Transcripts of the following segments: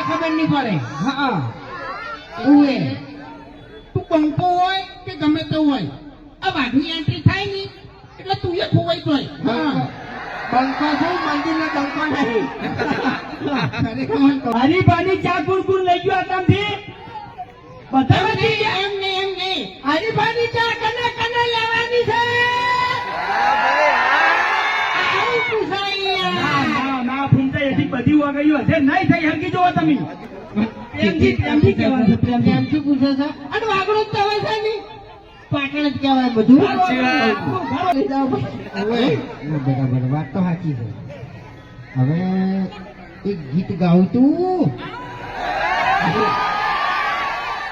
ખબર નહીં પડે. હા ઉવે તું બંકો હોય કે ગમે તે હોય, આ વાઘની એન્ટ્રી થાય ને એટલે તું એ ખોવાઈ જાય. હા બંકો છું, મંદિરનો બંકો નહીં. હરી પાણી ચા કુરકુર લઈ ગયો આતામથી બધા બધી એમ નહીં હરી પાણી ચા કને કને લેવાની છે. આવું પૂછાય ના ના ના ફૂમતા એથી બધી વાગયું હશે નહીં થઈ હરકી જોવો તમે પ્રેમથી કહેવાનું છે, પ્રેમથી. કેમ શું પૂછે છે? અને વાગડો જ કહેવાય છે ને, પાટણ જ કહેવાય બધું. બરાબર વાત તો સાચી છે. હવે એક ગીત ગાઉં તું.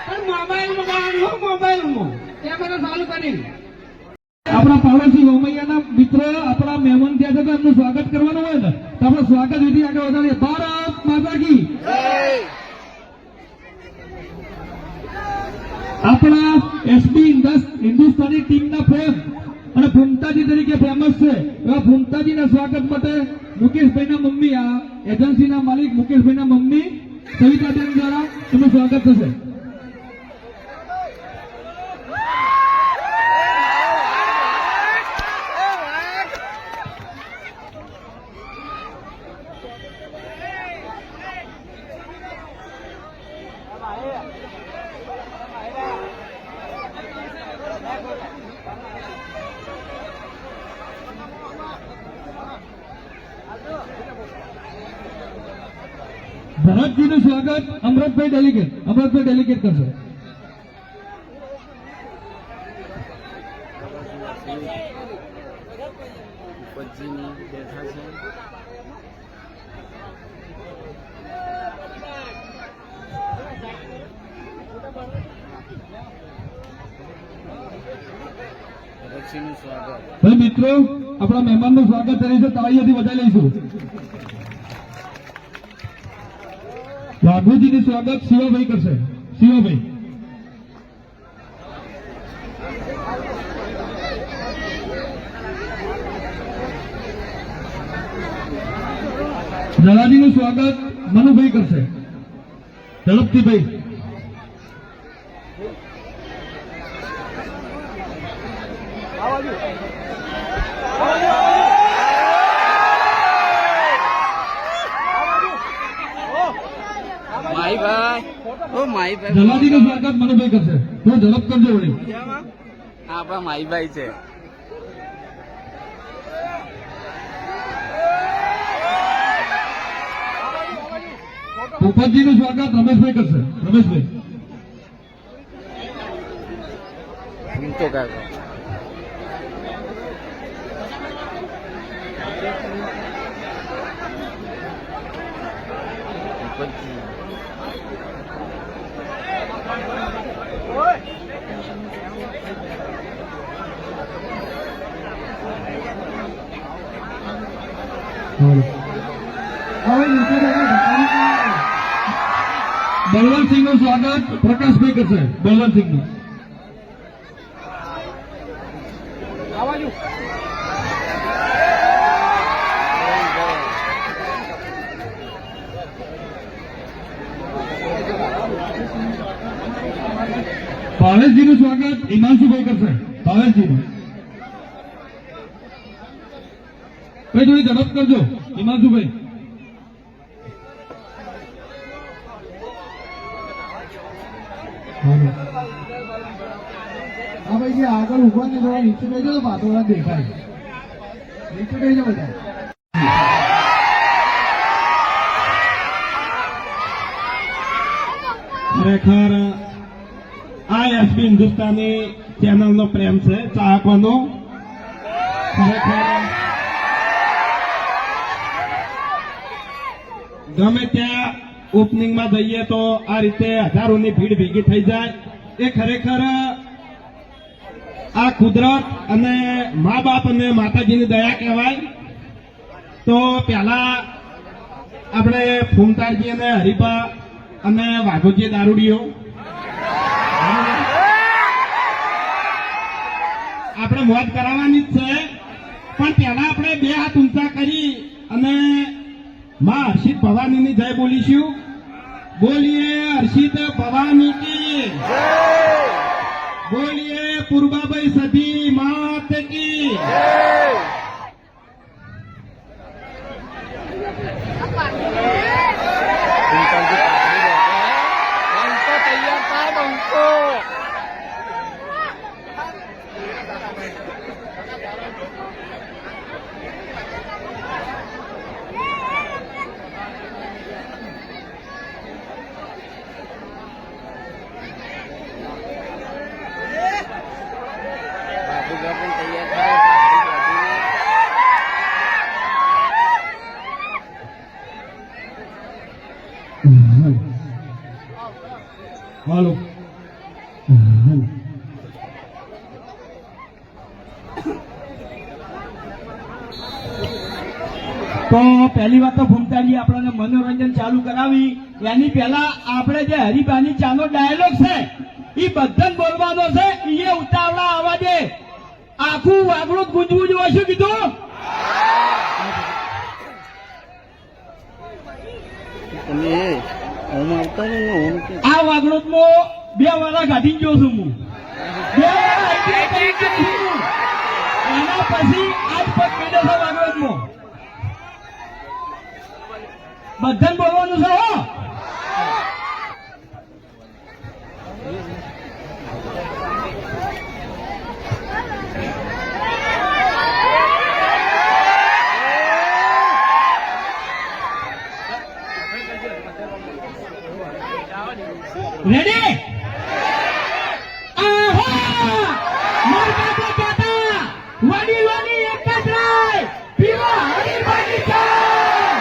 પણ મોબાઈલમાં ગાવાનું, મોબાઈલમાં કેમેરા ચાલુ કરી. આપણા પાડોશી રોમૈયાના મિત્ર આપણા મહેમાન ત્યાં છે તો એમનું સ્વાગત કરવાનું હોય ને તો આપણે સ્વાગત વિધિ આગળ વધારીએ. ભારત માતા કી. આપણા એસબી હિન્દુસ્તાની ટીમના ફેન અને ફૂમતાજી તરીકે ફેમસ છે એવા ફૂમતાજીના સ્વાગત માટે મુકેશભાઈના મમ્મી, આ એજન્સીના માલિક મુકેશભાઈના મમ્મી સવિતાબેન દ્વારા એમનું સ્વાગત થશે. ભરતજીનું સ્વાગત અમૃતભાઈ ડેલિગેટ કરશે. ભાઈ મિત્રો આપણા મહેમાનનું સ્વાગત કરીએ છીએ, તાળીઓથી વધાવી લઈશું. વાઘુજીનું સ્વાગત શિવાભાઈ કરશે. શિવાભાઈ જલાજીનું સ્વાગત મનુભાઈ કરશે. ઝડપથી ભાઈ. જલાજીનું સ્વાગત મનુભાઈ કરશે. થોડું ઝડપ કરજો વળી. આપણા માઈભાઈ છે. પોપટજીનું સ્વાગત રમેશભાઈ કરશે. રમેશભાઈ તો કાકા બળવંતસિંહનું સ્વાગત પ્રકાશભાઈ કરશે. બળવંતસિંહનું. ભાવેશજીનું સ્વાગત હિમાંશુભાઈ કરશે. ભાવેશજીનું. ભાઈ થોડી ઝડપ કરજો હિમાંશુભાઈ. હા ભાઈ જે આગળ ઉભા ને થોડા નીચે બેસો તો પાછળ દેખાય. નીચે બેસો બધા. ખરેખર આ એસબી હિન્દુસ્તાની ચેનલનો પ્રેમ છે ચાહકોનો. ખરેખર ગમે ત્યાં ઓપનિંગમાં જઈએ તો આ રીતે હજારોની ભીડ ભેગી થઈ જાય એ ખરેખર આ કુદરત અને મા બાપ અને માતાજીની દયા કહેવાય. તો પહેલા આપણે ફૂમતાજી અને હરિભા અને વાઘોજી દારૂડીઓ આપણે મોજ કરાવવાની જ છે, પણ પહેલા આપણે બે હાથ ઊંચા કરી અને માં હર્ષિત ભવાનીની જય બોલીશું. बोलिए हर्षित भवानी की बोलिए पूर्वाबाई सती मात की બંકો તૈયાર થાય બંકો બાબુગા પણ તૈયાર થાય હાલો તો પહેલી વાત તો ભૂમતાજી આપણને મનોરંજન ચાલુ કરાવી એની પહેલા આપણે જે હરિભાની ચાનો ડાયલોગ છે એ બધાને બોલવાનો છે એ ઉતાવળા અવાજે આખું વાગડું ગુંજવું જ હોય શું કીધું તમે હું આવતા ને હું આ વાગડોદમાં 2 વાળા કાઢી ગયો છું હું 2 વાળા ITI કરી ગયો છું એના પછી આજ પગ મેળ્યો છે વાગડોદમાં બધાને બોલવાનું છે હો રેડી આહા માર બાપા કહેતા વડીલોની એક જ રાય પીવા હરિભાની ચા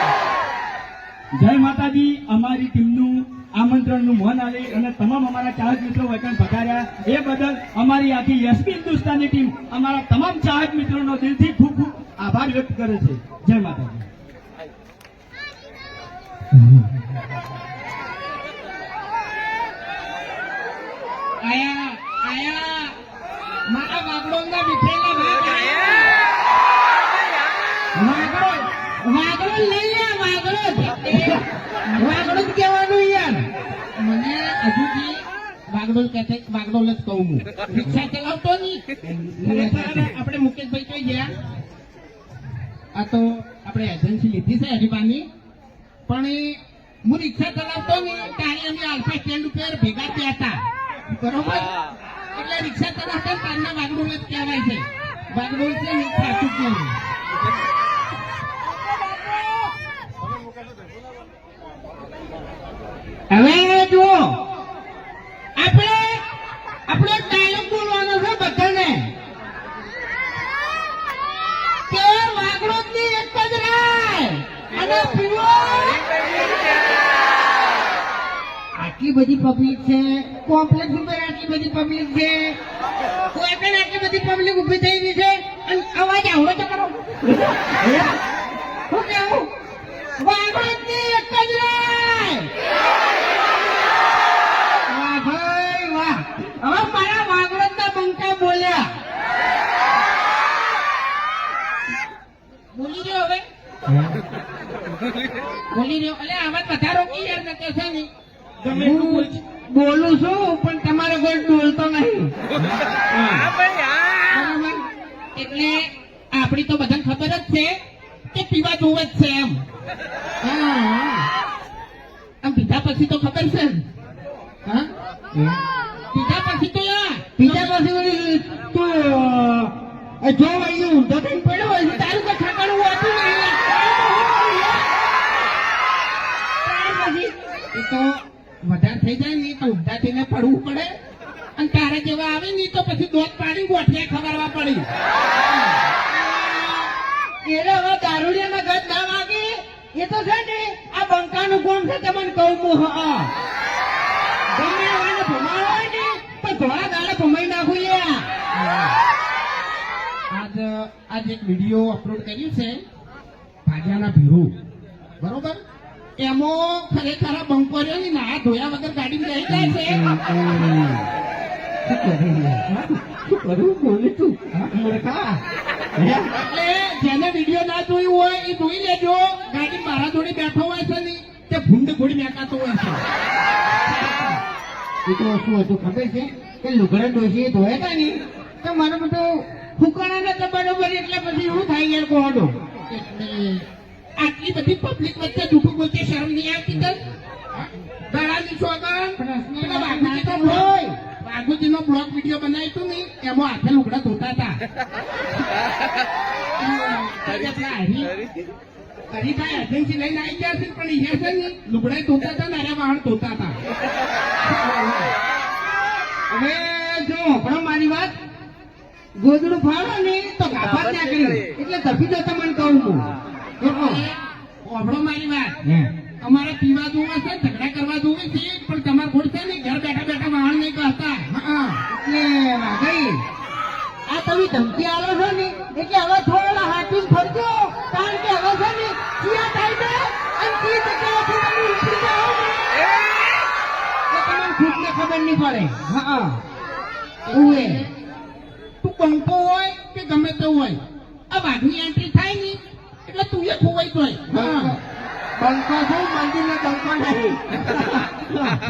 જય માતાજી અમારી ટીમનું આમંત્રણનું મન આલી અને તમામ અમારા ચાહક મિત્રો વચન પધાર્યા એ બદલ અમારી આખી એસબી હિન્દુસ્તાની ટીમ અમારા તમામ ચાહક મિત્રોનો દિલથી ખૂબ ખૂબ આભાર વ્યક્ત કરે છે જય માતાજી આયા આયા મારા વાગડોના વિફરેલા ભાગ આયા વાગડો લઈ લે વાગડો જ કહેવાનું યાર મને હજુથી વાગડો કહે છે વાગડો જ કહું હું રિક્ષા ચલાવતો નહીં આપણે મુકેશભાઈ કઈ ગયા આ તો આપણે એજન્સી લીધી છે હરિભાની પણ હું રિક્ષા ચલાવતો નહીં ત્યારે અમે આલ્ફા સ્ટેન્ડ ઉપર ભેગા થયા હતા બરોબર એટલે રિક્ષા ચલાવતા તારના વાગડોલ જ કહેવાય છે વાગડોલ છે ને સાચું કહેવું હવે જુઓ આપણે ડાયલોગ બોલવાનો છે બધાને કે વાગડોલની એક જ રાય અને પીવો આટલી બધી પબ્લિક છે કોમ્પ્લેક્સ ઉપર આટલી બધી પબ્લિક છે કોઈ પણ આટલી બધી પબ્લિક ઉભી થઈ ગઈ છે અને અવાજ આવડો તો કરો શું કેવું વાગડોદની એક જ રાય વાહ ભાઈ વાહ હવે મારા વાગડોદના બંકા બોલ્યા બોલી રહ્યો હવે બોલી રહ્યો એટલે આવાજ વધારો કી યાર ન કહેશે નહીં હું બોલું છું પણ તમારે કોઈ બોલતો નહીં બરાબર? એટલે આપડી તો બધાને ખબર જ છે કે પીવા જોવે જ છે એમ આમ પીધા પછી તો ખબર છે ને? હા પીધા પછી તો પીધા પછી તો જો અહીં ઊંધો થઈને પડ્યો હોય તો તારું કોઈ ઠાકાણું હોતું નહીં એ તો વધારે થઈ જાય ને તો ઊંધા થઈને પડવું પડે અને તારા જેવા આવે ને તો પછી દોત પાડી ગોઠિયા ખબરવા પડી એટલે હવે દારૂડિયામાં ગત ના વાગે એ તો છે ને આ બંકાનું કોમ છે તમને કહું હું ગમે એવાને ભમાડો હોય ને પણ થોડા દાડા ભમાઈ નાખું આજ એક વિડીયો અપલોડ કર્યું છે ભાજિયાના ભીરો બરોબર એમાં ખરેખર બંકો રહ્યો ને ના ધોયા વગર ગાડી રહી જાય છે એટલે જેને વિડીયો ના જોયું હોય એ જોઈ લેજો ગાડી મારા જોડે બેઠો હોય છે ને તે ભૂંડ ઘોડી મેકાતો હોય છે. એ તો શું હતું ખબર છે કે લુગડા ડોશીએ ધોયા હતા ને તો મારું બધું ફૂકાણા નતા બરોબર એટલે પછી શું થાય યાર કોહડો એટલે આટલી બધી પબ્લિક વચ્ચે જૂઠું બોલતી શરમ નહીં આવતી તને? દાડાની સોગન પેલા વાઘુજીનો બ્લોગ વાઘુજીનો બ્લોગ વિડીયો બનાવ્યો હતો ને એમાં હાથે લુગડા ધોતા હતા. હરીભાઈ એજન્સી લઈને આવી ગયા છે પણ અહીંયા છે ને લુગડા ધોતા હતા ને અરે વાહન ધોતા હતા. હવે જો હમણાં મારી વાત ગોદડું ફાડો ને તો ગાફા ત્યાં કરી એટલે તપી જતા મને કહું હું ઓભળો મારી વાત. હે. અમારે પીવા જોવે છે ઝઘડા કરવા જોવે છે પણ તમારે ખોટ છે ને ઘર બેઠા બેઠા વાહન નહીં કરતા. હા એટલે વાઘઈ આ તમે ધમકી આલો છો ને એટલે હવે થોડા હાથીને ફરજો કારણ કે હવે છે ને ચિયા થાય છે અને ચી જગ્યાએથી તમે ઉપડી જાઓ ને તો તમને ખુદને ખબર નહીં પડે. હા એવું એ તું બંકો હોય કે ગમે તે હોય આ વાઘની એન્ટ્રી થાય ને એટલે તું એ ખોવાઈ જાય. હા બંકો છું મંદિરનો બંકો નહીં.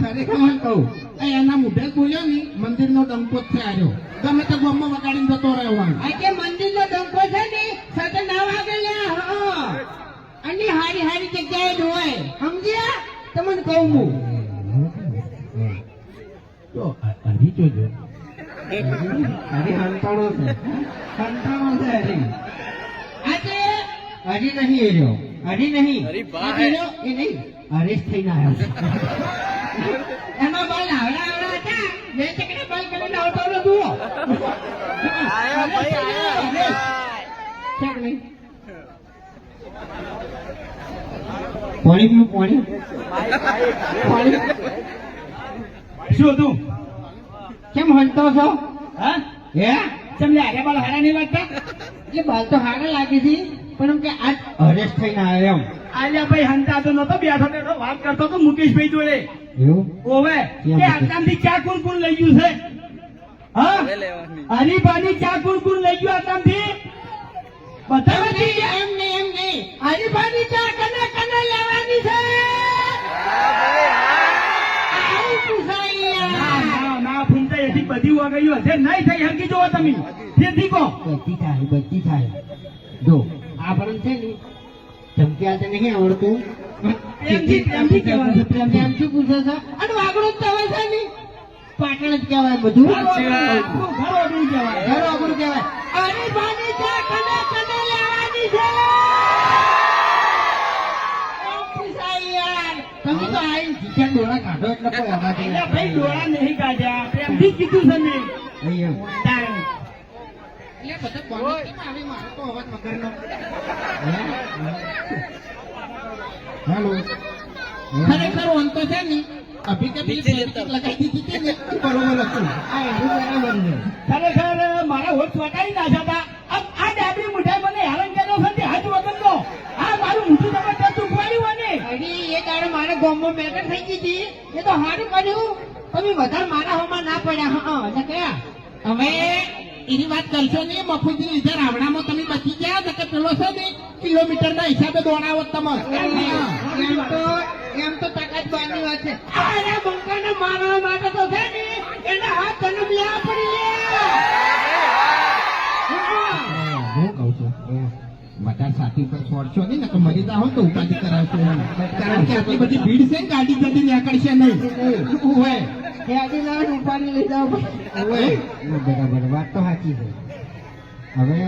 ખરેખર હું કહું એ એના મોઢે જ બોલ્યો ને મંદિરનો ડંકો જ છે આર્યો ગમે તે ગોમમાં વગાડીને જતો રહ્યો આમ. આ કે મંદિરનો ડંકો છે ને સાથે ના વાગે લ્યા. હા અને હારી હારી જગ્યાએ જ હોય સમજ્યા તમને કહું હું તો હરી જોજો હરી હંતાણો છે હંતાણો છે હરી આજે હરી નહીં એ રહ્યો હરી નહીં હરી બા આજે રહ્યો એ નહીં હરીશ થઈને આવ્યો છે. એમાં બાલ આવડા આવડા હતા બે ચકડા બાલ કરીને આવતો હતો જુઓ આયા ભાઈ આયા છે કે નહીં? પાણી પાણી પાણી શું હતું કેમ હંતો છો? હા હે તમને આરે બાલ હારા નહીં લાગતા એટલે બાલ તો હારા લાગે છે પણ એમ કે આજ હરેશ થઈને આવ્યો એમ આલ્યા ભાઈ હંતા તો નતો બેઠો વાત કરતો તો મુકેશભાઈ જોડે એવું ઓવે કે આટલામથી ચા કોણ કોણ લઈ ગયું છે હા હવે લેવાની હરીબાની ચા કોણ કોણ લઈ ગયું આટલામથી બધા વધી ગયા એમ નહીં હરીફાની ચા કને કને લેવાની છે આવું પૂછાય ના ના ના ફૂમતા એથી બધી વગાડ્યું હશે નહીં થઈ હકી જોવો તમે તેથી કહો બધી થાય જો આ પણ છે ને ધમકી તો નહીં આવડતું પ્રેમથી કહેવાનું, પ્રેમથી. પ્રેમથી પૂછે છે અને વાગડું જ કહેવાય છે ને પાટણ જ કહેવાય બધું ઘર ઓગળું કહેવાય. ઘર વાગડું કહેવાય હરીફાની ચા કને કને લેવાની છે આવું પૂછાય યાર. તમે તો આઈને જીજા ડોળા કાઢો એટલે કોઈ અવાજ નહીં એટલે ભાઈ ડોળા નહીં કાઢ્યા પ્રેમથી જ કીધું છે મેં અહીંયા. તાણ. એટલે બધા કોને કેમ આવી મારો તો અવાજ મગરનો. હેલો ખરેખર ઓન તો છે ને અભી કે પેલી પ્લાસ્ટિક લગાવી દીધી હતી ને એ બરોબર હતું. આ એનું બરાબર છે ખરેખર મારા હોઠ વટાવી નાખ્યા હતા આ ડાબરી મુઠાઈ મને હેરાન કર્યો છે તે હાથ વગરનો આ મારું મોઢું જબરદસ્ત ઉખવાડ્યું અને અરે એ દાડે મારા ગામમાં મેટર થઈ ગઈ હતી એ તો સારું કર્યું તમે વધારે મારા હોમાં ના પડ્યા હા એટલે કયા હવે એની વાત કરશો ને મફુજી લીધે રાવણામાં તમે બચી ગયા ને કે પેલો છે ને કિલોમીટર ના હિસાબે દોડાવો તમે. એમ તો તાકાત બારની વાત છે અરે બંકાને મારવા માટે તો છે ને એના હાથ તને લ્યા પડી હું કઉ છું બધા સાથી પર છોડશો નહીં ને તો મરી જાઓ તો ઉપાધિ કરાવશો એમ. કારણ કે આટલી બધી ભીડ છે ને ગાડી જલ્દી નીકળશે નહીં. હોય એ આજે ના ઉપાડી લઈ જાવ હોય બરાબર વાત તો સાચી છે હવે